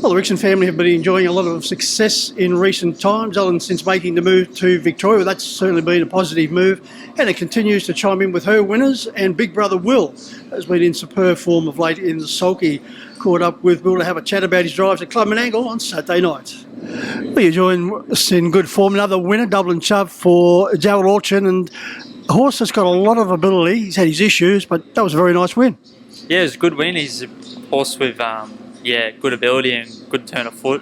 Well, the Rixon family have been enjoying a lot of success in recent times, Ellen, since making the move to Victoria. That's certainly been a positive move, and it continues to chime in with her winners. And big brother Will has been in superb form of late in the sulky. Caught up with Will to have a chat about his drives at Club Menangle on Saturday night. Well, you join us in good form. Another winner, Dublin Chubb for Gerald Orchin, and the horse has got a lot of ability. He's had his issues, but that was a very nice win. Yeah, it was a good win. He's a horse with good ability and good turn of foot.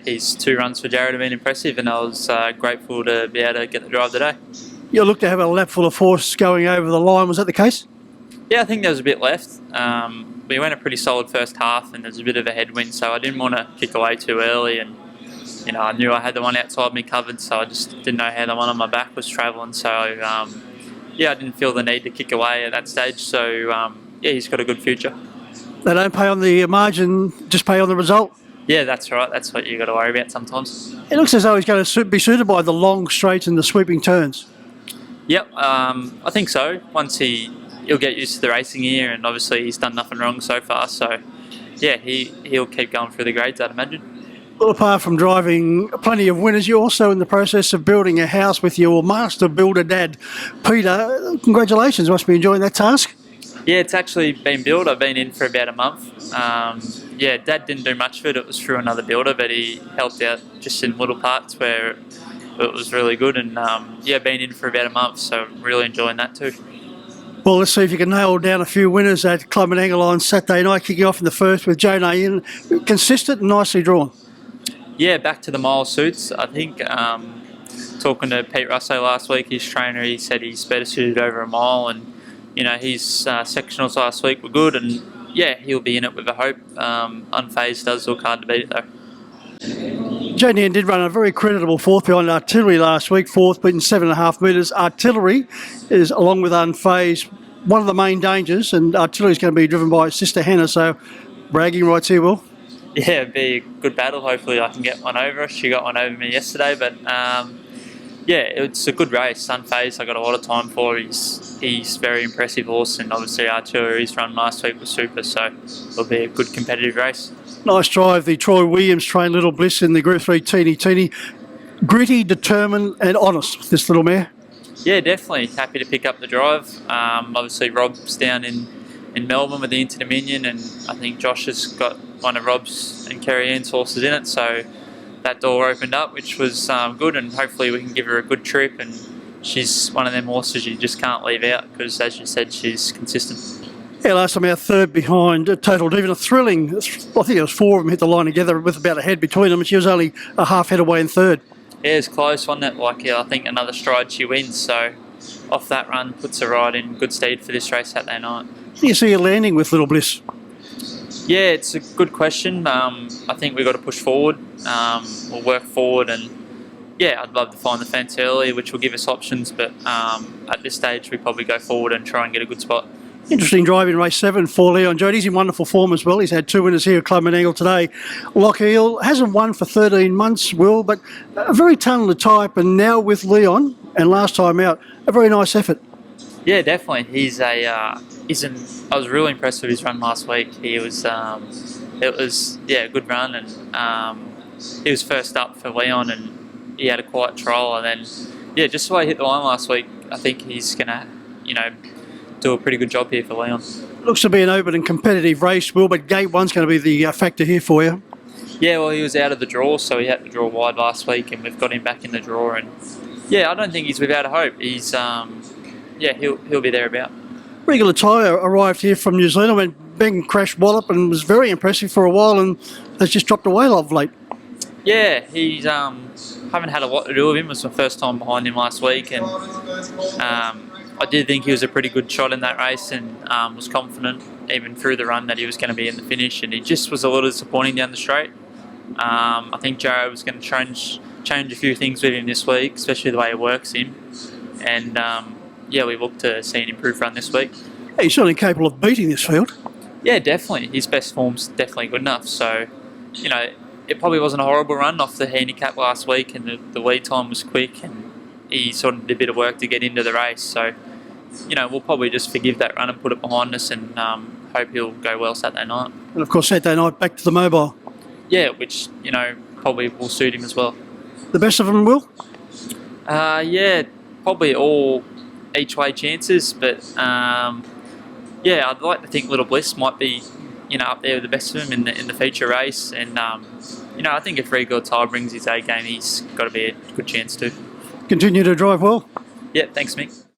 His 2 runs for Jared have been impressive, and I was grateful to be able to get the drive today. You look to have a lap full of horse going over the line. Was that the case? Yeah, I think there was a bit left. We went a pretty solid first half, and there's a bit of a headwind, so I didn't want to kick away too early. And I knew I had the one outside me covered, so I just didn't know how the one on my back was travelling. So I didn't feel the need to kick away at that stage. So he's got a good future. They don't pay on the margin, just pay on the result. Yeah, that's right. That's what you got to worry about sometimes. It looks as though he's going to be suited by the long straights and the sweeping turns. Yep, I think so. Once he'll get used to the racing here, and obviously he's done nothing wrong so far. So, yeah, he'll keep going through the grades, I'd imagine. Well, apart from driving plenty of winners, you're also in the process of building a house with your master builder dad, Peter. Congratulations, must be enjoying that task. Yeah, it's actually been built. I've been in for about a month. Dad didn't do much of it. It was through another builder, but he helped out just in little parts where it was really good. And been in for about a month, so really enjoying that too. Well, let's see if you can nail down a few winners at Club Menangle on Saturday night, kicking off in the first with Joan A. Consistent and nicely drawn. Yeah, back to the mile suits. I think talking to Pete Russo last week, his trainer, he said he's better suited over a mile, and his sectionals last week were good, and he'll be in it with a hope. Unfazed does look hard to beat it though. Joan Ann did run a very creditable fourth behind Artillery last week, fourth beaten 7.5 metres. Artillery is, along with Unfazed, one of the main dangers, and Artillery is going to be driven by Sister Hannah, so bragging rights here, Will. Yeah, it'd be a good battle. Hopefully I can get one over her. She got one over me yesterday, but it's a good race. Unfazed, I got a lot of time for. He's very impressive horse, and obviously Artillery's run last week was super, so it'll be a good competitive race. Nice drive, the Troy Williams trained Little Bliss in the Group 3 Teeny. Gritty, determined and honest, this little mare. Yeah, definitely. Happy to pick up the drive. Obviously Rob's down in Melbourne with the Inter-Dominion, and I think Josh has got one of Rob's and Kerry Ann's horses in it, so that door opened up, which was good, and hopefully we can give her a good trip. And she's one of them horses you just can't leave out because, as you said, she's consistent. Yeah, last time our third behind Total Diva, a thrilling, I think it was 4 of them hit the line together with about a head between them, and she was only a half head away in third. Yeah, it's close, wasn't it? I think another stride she wins, so off that run puts her right in good stead for this race Saturday night. You see her landing with Little Bliss? Yeah, it's a good question. I think we've got to push forward. We'll work forward, and I'd love to find the fence early, which will give us options, but at this stage we probably go forward and try and get a good spot. Interesting drive in race 7 for Leon Jode. He's in wonderful form as well. He's had 2 winners here at Club Menangle today. Lockheed hasn't won for 13 months, Will, but a very talented type, and now with Leon, and last time out, a very nice effort. Yeah, definitely. I was really impressed with his run last week. It was a good run, and he was first up for Leon, and he had a quiet trial, and then just the way he hit the line last week, I think he's gonna do a pretty good job here for Leon. Looks to be an open and competitive race, Will, but gate 1's going to be the factor here for you. Yeah, well, he was out of the draw, so he had to draw wide last week, and we've got him back in the draw, and I don't think he's without a hope. He's he'll be thereabout. Regular Tyre arrived here from New Zealand, went bang crash wallop, and was very impressive for a while, and has just dropped away of late. Yeah, he's haven't had a lot to do with him. It was my first time behind him last week, and I did think he was a pretty good shot in that race, and was confident even through the run that he was going to be in the finish, and he just was a little disappointing down the straight. I think Jared was going to change a few things with him this week, especially the way he works him, and we look to see an improved run this week. He's certainly capable of beating this field. Yeah, definitely. His best form's definitely good enough, so it probably wasn't a horrible run off the handicap last week, and the lead time was quick, and he sort of did a bit of work to get into the race, so we'll probably just forgive that run and put it behind us, and hope he'll go well Saturday night. And of course, Saturday night, back to the mobile. Yeah, which, probably will suit him as well. The best of them, Will? Yeah, probably all each way chances, but yeah, I'd like to think Little Bliss might be, up there with the best of them in the feature race, and I think if Regal Ty brings his A game, he's got to be a good chance too. Continue to drive well. Yeah, thanks, Mick.